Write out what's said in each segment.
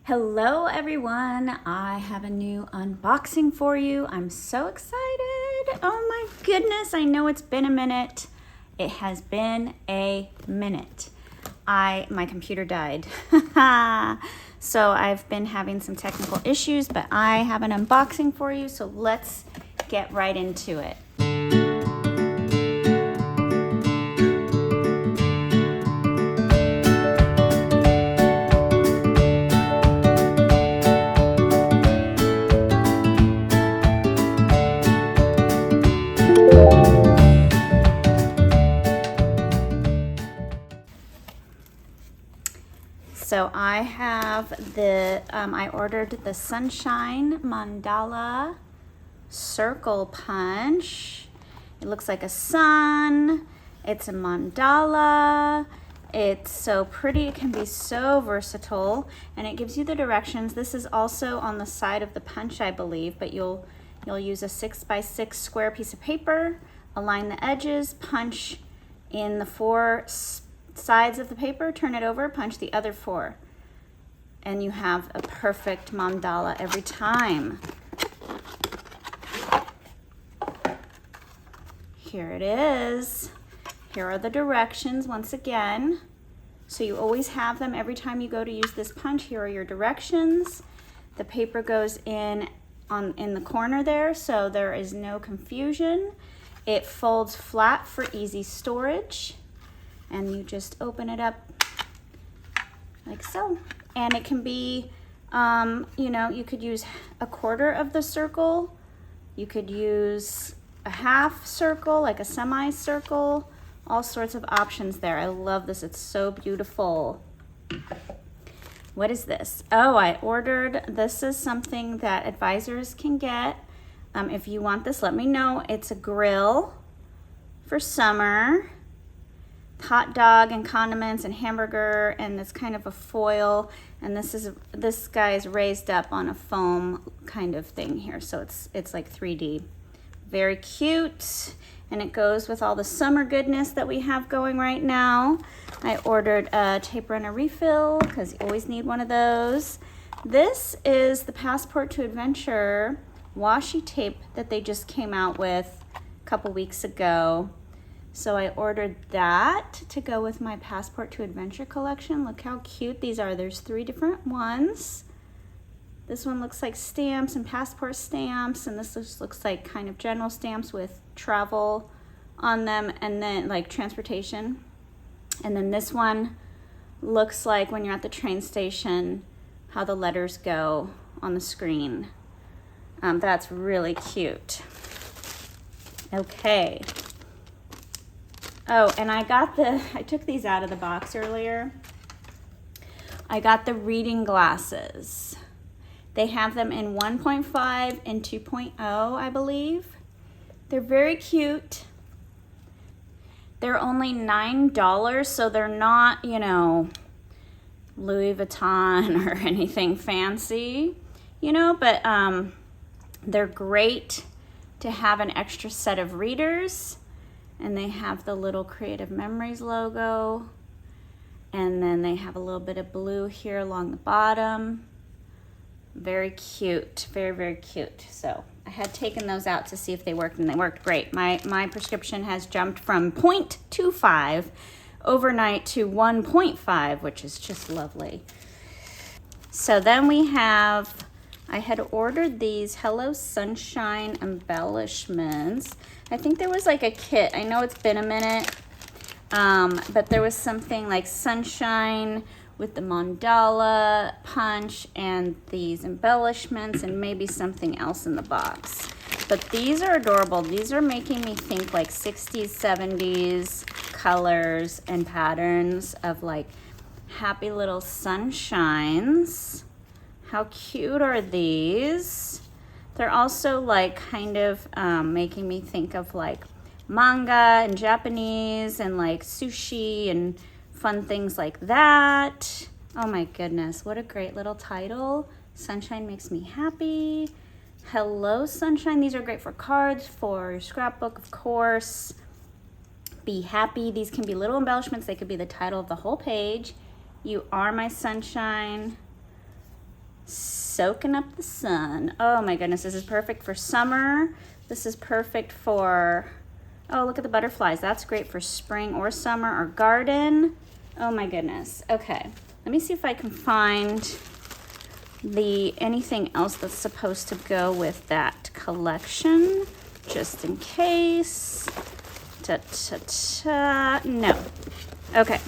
Hello everyone, I have a new unboxing for you. I'm so excited. Oh my goodness, I know it's been a minute. It has been a minute. My computer died. So I've been having some technical issues, but I have an unboxing for you, so let's get right into it. So I have I ordered the Sunshine Mandala circle punch. It looks like a sun. It's a mandala. It's so pretty. It can be so versatile, and it gives you the directions. This is also on the side of the punch, I believe, but you'll use a 6x6 square piece of paper, align the edges, punch in the 4 sides of the paper, turn it over, punch the other 4, and you have a perfect mandala every time. Here it is. Here are the directions once again. So you always have them every time you go to use this punch. Here are your directions. The paper goes in the corner there, so there is no confusion. It folds flat for easy storage, and you just open it up like so. And it can be, you could use a quarter of the circle. You could use a half circle, like a semicircle, all sorts of options there. I love this, it's so beautiful. What is this? Oh, I ordered, this is something that advisors can get. If you want this, let me know. It's a grill for summer. Hot dog and condiments and hamburger, and it's kind of a foil, and this guy is raised up on a foam kind of thing here, so it's like 3D. Very cute, and it goes with all the summer goodness that we have going right now. I ordered a tape runner refill because you always need one of those. This is the Passport to Adventure washi tape that they just came out with a couple weeks ago. So I ordered that to go with my Passport to Adventure collection. Look how cute these are. There's 3 different ones. This one looks like stamps and passport stamps, and this just looks like kind of general stamps with travel on them, and then like transportation. And then this one looks like when you're at the train station, how the letters go on the screen. That's really cute. Okay. Oh, and I took these out of the box earlier. I got the reading glasses. They have them in 1.5 and 2.0, I believe. They're very cute. They're only $9, so they're not, Louis Vuitton or anything fancy, but they're great to have an extra set of readers. And they have the little Creative Memories logo. And then they have a little bit of blue here along the bottom. Very cute, very, very cute. So I had taken those out to see if they worked, and they worked great. My prescription has jumped from 0.25 overnight to 1.5, which is just lovely. So then I had ordered these Hello Sunshine embellishments. I think there was like a kit. I know it's been a minute, but there was something like sunshine with the mandala punch and these embellishments and maybe something else in the box. But these are adorable. These are making me think like 60s, 70s colors and patterns of like happy little sunshines. How cute are these? They're also like kind of making me think of like manga and Japanese and like sushi and fun things like that. Oh my goodness, what a great little title. Sunshine makes me happy. Hello Sunshine. These are great for cards, for your scrapbook, of course. Be happy. These can be little embellishments. They could be the title of the whole page. You are my sunshine. soaking up the sun. Oh my goodness, this is perfect for summer. This is perfect for, oh, look at the butterflies. That's great for spring or summer or garden. Oh my goodness. Okay, let me see if I can find anything else that's supposed to go with that collection, just in case. No. Okay,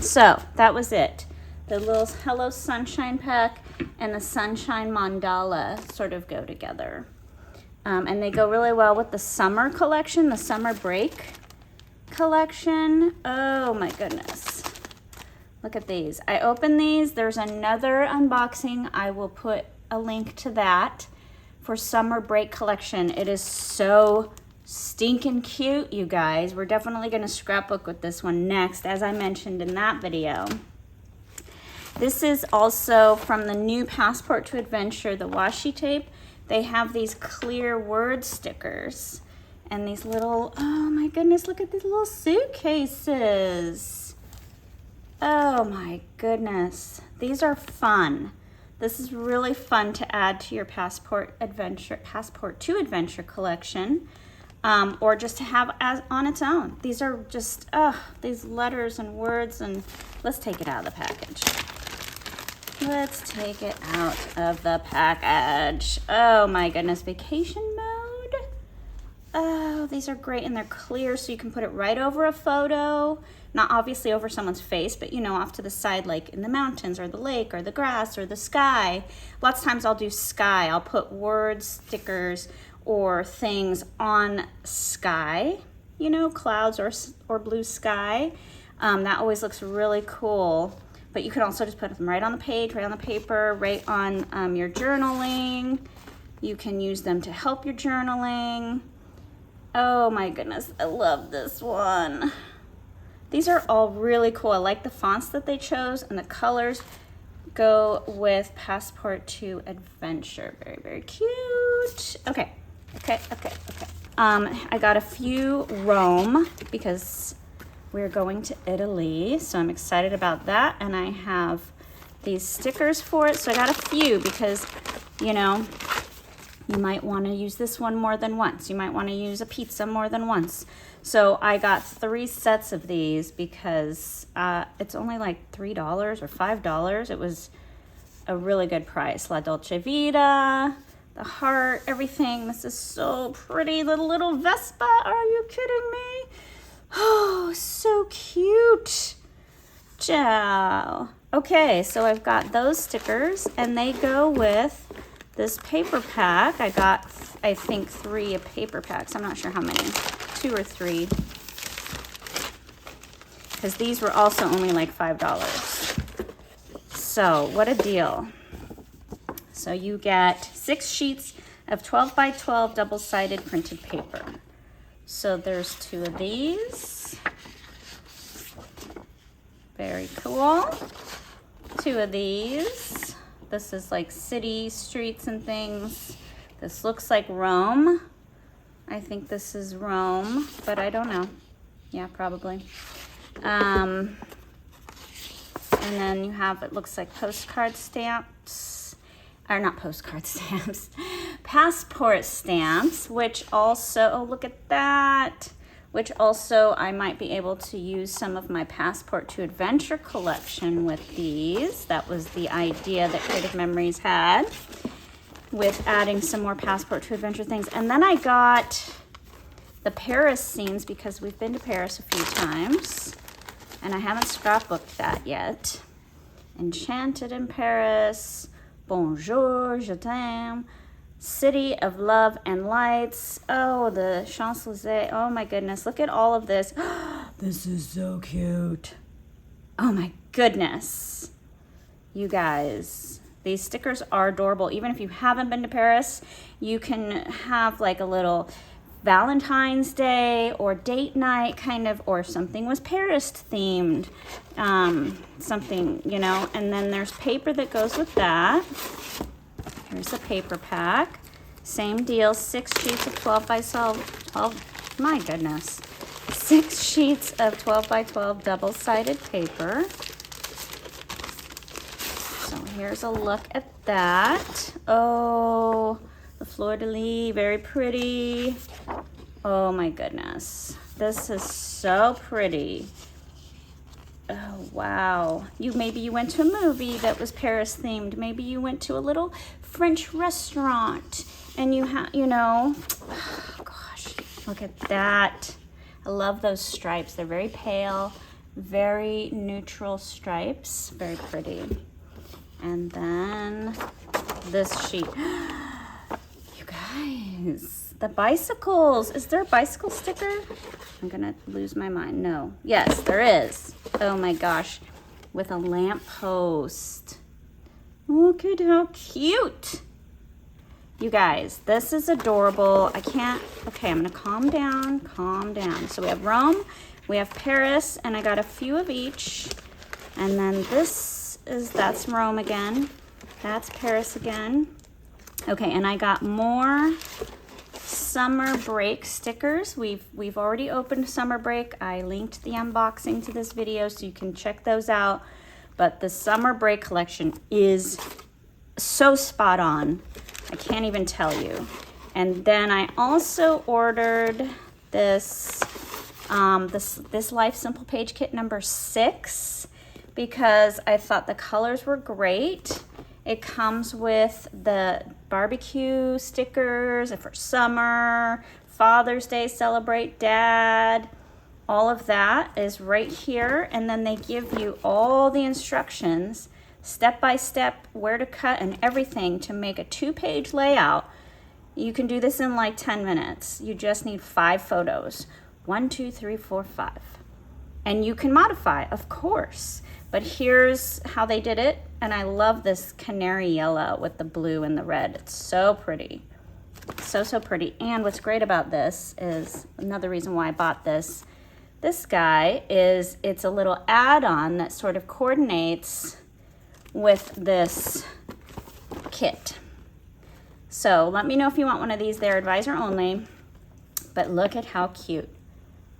so that was it. The little Hello Sunshine pack and the Sunshine Mandala sort of go together. And they go really well with the summer collection, the summer break collection. Oh my goodness. Look at these. I opened these. There's another unboxing. I will put a link to that for summer break collection. It is so stinking cute, you guys. We're definitely going to scrapbook with this one next, as I mentioned in that video. This is also from the new Passport to Adventure, the washi tape. They have these clear word stickers and these little, oh my goodness, look at these little suitcases. Oh my goodness, these are fun. This is really fun to add to your Passport to Adventure collection, or just to have as on its own. These are just, these letters and words, and let's take it out of the package. Let's take it out of the package. Oh my goodness, vacation mode. Oh, these are great, and they're clear, so you can put it right over a photo. Not obviously over someone's face, but you know, off to the side, like in the mountains or the lake or the grass or the sky. Lots of times I'll do sky. I'll put words, stickers, or things on sky, you know, clouds or blue sky. That always looks really cool. But you can also just put them right on the page, right on the paper, right on your journaling. You can use them to help your journaling. Oh my goodness, I love this one. These are all really cool. I like the fonts that they chose, and the colors go with Passport to Adventure. Very, very cute. Okay. I got a few Rome because we're going to Italy, so I'm excited about that, and I have these stickers for it. So I got a few because, you know, you might want to use this one more than once. You might want to use a pizza more than once. So I got 3 sets of these because it's only like $3 or $5. It was a really good price. La Dolce Vita, the heart, everything. This is so pretty. The little Vespa. Are you kidding me? Oh, so cute. Ciao. Okay, so I've got those stickers, and they go with this paper pack. I got, I think, 3 paper packs. I'm not sure how many. 2 or 3. Because these were also only like $5. So, what a deal. So you get 6 sheets of 12 by 12 double-sided printed paper. So there's 2 of these. Very cool. 2 of these. This is like city streets and things. This looks like Rome. I think this is Rome, but I don't know. Yeah, probably. And then you have, it looks like postcard stamps, or not postcard stamps, passport stamps, which also, oh, look at that, which also I might be able to use some of my Passport to Adventure collection with these. That was the idea that Creative Memories had with adding some more Passport to Adventure things. And then I got the Paris scenes because we've been to Paris a few times and I haven't scrapbooked that yet. Enchanted in Paris, Bonjour, Je t'aime, City of Love and Lights. Oh, the Champs-Élysées. Oh my goodness, look at all of this. This is so cute. Oh my goodness. You guys, these stickers are adorable. Even if you haven't been to Paris, you can have like a little Valentine's Day or date night kind of, or something was Paris themed, something, you know, and then there's paper that goes with that. Here's a paper pack. Same deal, 6 sheets of 12 by 12, my goodness. 6 sheets of 12 by 12 double-sided paper. So here's a look at that. Oh, the fleur-de-lis, very pretty. Oh my goodness. This is so pretty. Oh, wow. Maybe you went to a movie that was Paris themed. Maybe you went to a little French restaurant and oh gosh, look at that. I love those stripes. They're very pale, very neutral stripes. Very pretty. And then this sheet. You guys, the bicycles. Is there a bicycle sticker? I'm gonna lose my mind. No. Yes, there is. Oh my gosh. With a lamp post. Look at how cute. You guys, this is adorable. Okay, I'm gonna calm down. So we have Rome, we have Paris, and I got a few of each. And then that's Rome again. That's Paris again. Okay, and I got more summer break stickers. We've already opened summer break. I linked the unboxing to this video so you can check those out. But the summer break collection is so spot on. I can't even tell you. And then I also ordered this this Life Simple Page Kit number 6 because I thought the colors were great. It comes with the barbecue stickers for summer, Father's Day, celebrate Dad. All of that is right here. And then they give you all the instructions, step by step, where to cut and everything to make a 2-page layout. You can do this in like 10 minutes. You just need 5 photos. 1, 2, 3, 4, 5. And you can modify, of course. But here's how they did it. And I love this canary yellow with the blue and the red. It's so pretty. So pretty. And what's great about this is another reason why I bought this. This guy it's a little add-on that sort of coordinates with this kit. So let me know if you want one of these. They're advisor only. But look at how cute.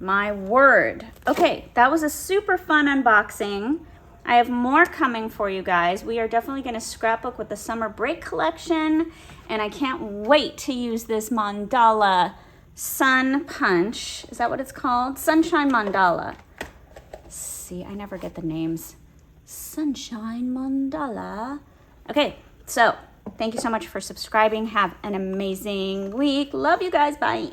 My word. Okay, that was a super fun unboxing. I have more coming for you guys. We are definitely going to scrapbook with the summer break collection, and I can't wait to use this Mandala Sun Punch. Is that what it's called? Sunshine Mandala. See, I never get the names. Sunshine Mandala. Okay, so thank you so much for subscribing. Have an amazing week. Love you guys. Bye.